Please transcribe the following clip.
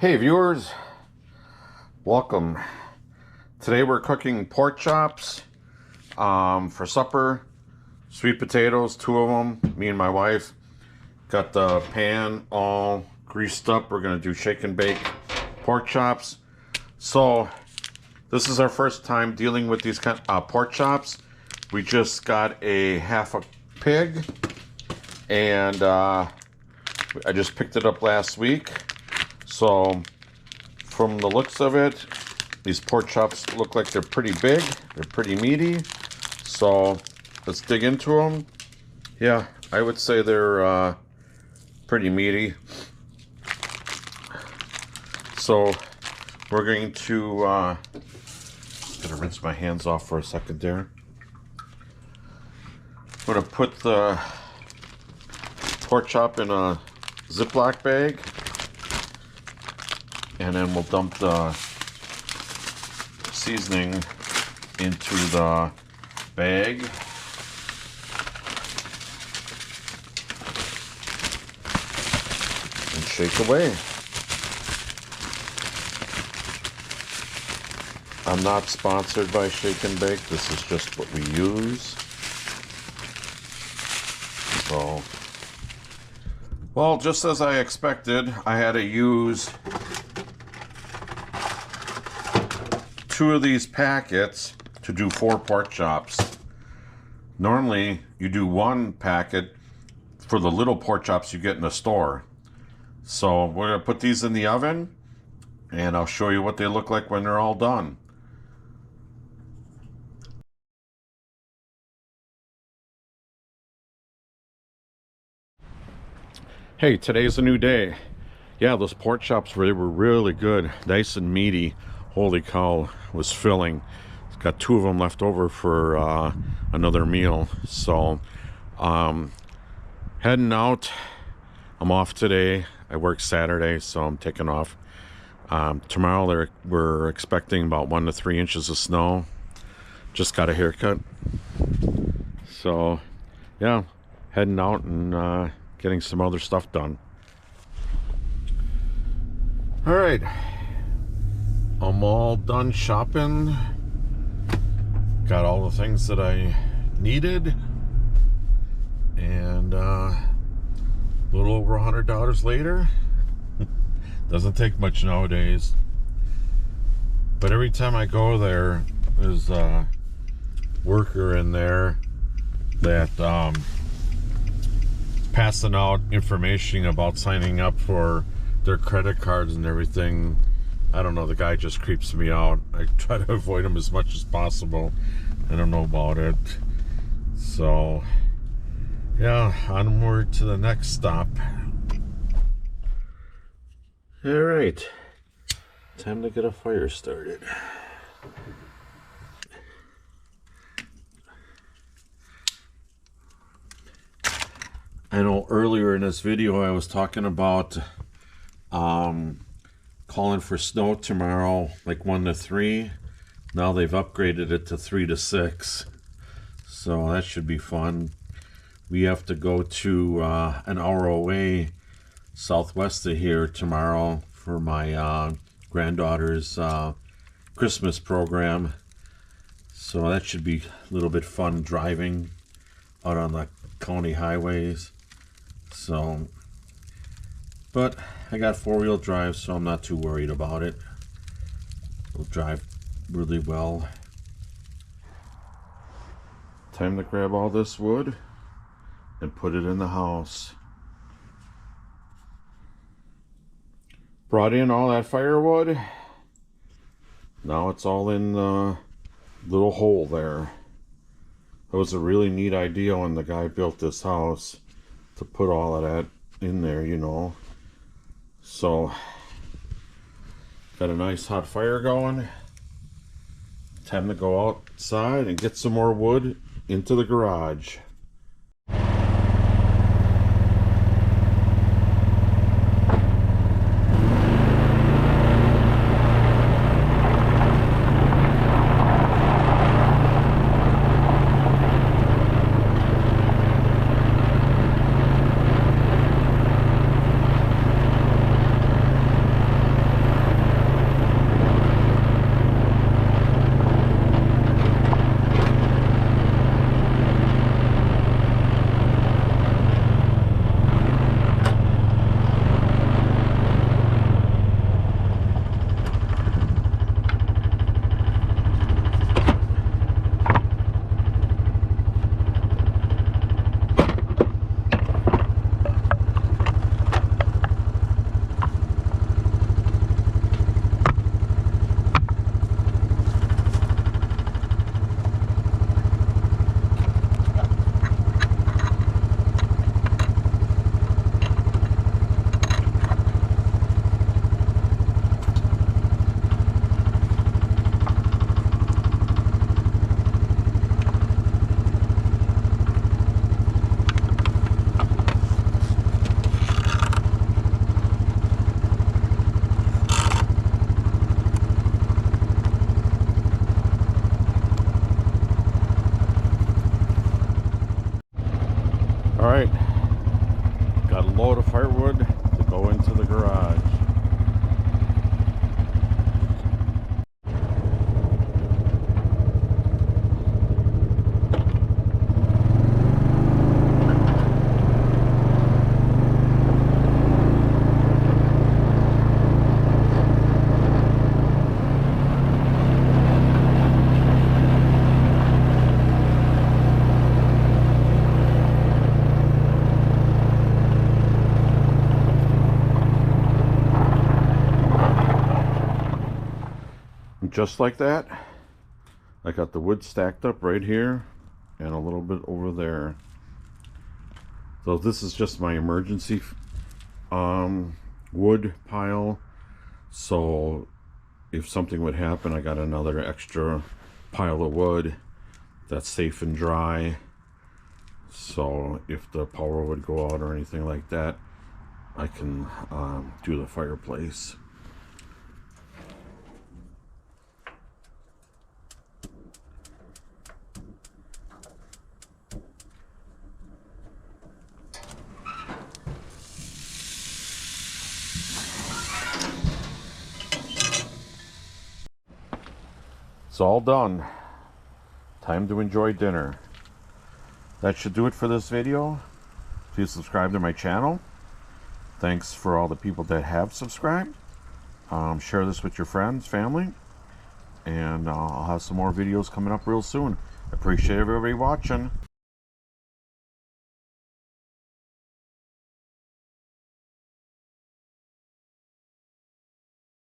Hey viewers, welcome. Today we're cooking pork chops for supper. Sweet potatoes, 2 of them. Me and my wife got the pan all greased up. We're gonna do shake and bake pork chops. So this is our first time dealing with these kind of pork chops. We just got a half a pig, and I just picked it up last week. So from the looks of it, these pork chops look like they're pretty big, they're pretty meaty. So let's dig into them. Yeah, I would say they're pretty meaty. So we're going to, gotta rinse my hands off for a second there. I'm gonna put the pork chop in a Ziploc bag, and then we'll dump the seasoning into the bag. And shake away. I'm not sponsored by Shake and Bake. This is just what we use. So, well, just as I expected, I had to use 2 of these packets to do 4 pork chops. Normally, you do 1 packet for the little pork chops you get in the store. So we're gonna put these in the oven, and I'll show you what they look like when they're all done. Hey, today's a new day. Yeah, those pork chops were really good, nice and meaty. Holy cow, was filling. Got 2 of them left over for another meal. So heading out. I'm off today. I work Saturday, so I'm taking off. Tomorrow we're expecting about 1 to 3 inches of snow. Just got a haircut. So yeah, heading out and getting some other stuff done. All right, I'm all done shopping. Got all the things that I needed, and a little over $100 later. Doesn't take much nowadays, but every time I go there, there's a worker in there that passing out information about signing up for their credit cards and everything. I don't know, the guy just creeps me out. I try to avoid him as much as possible. I don't know about it. So yeah, onward to the next stop. All right, time to get a fire started. I know earlier in this video I was talking about calling for snow tomorrow, like 1 to 3. Now they've upgraded it to 3 to 6. So that should be fun. We have to go to an hour away southwest of here tomorrow for my granddaughter's Christmas program. So that should be a little bit fun driving out on the county highways. So, but I got 4-wheel drive, so I'm not too worried about it. It'll drive really well. Time to grab all this wood and put it in the house. Brought in all that firewood. Now it's all in the little hole there. It was a really neat idea when the guy built this house to put all of that in there, you know. So, got a nice hot fire going. Time to go outside and get some more wood into the garage. just like that. I got the wood stacked up right here and a little bit over there. So this is just my emergency wood pile. So if something would happen, I got another extra pile of wood that's safe and dry. So if the power would go out or anything like that, I can do the fireplace. It's all done. Time to enjoy dinner. That should do it for this video. Please subscribe to my channel. Thanks for all the people that have subscribed. Share this with your friends, family, and I'll have some more videos coming up real soon. Appreciate everybody watching.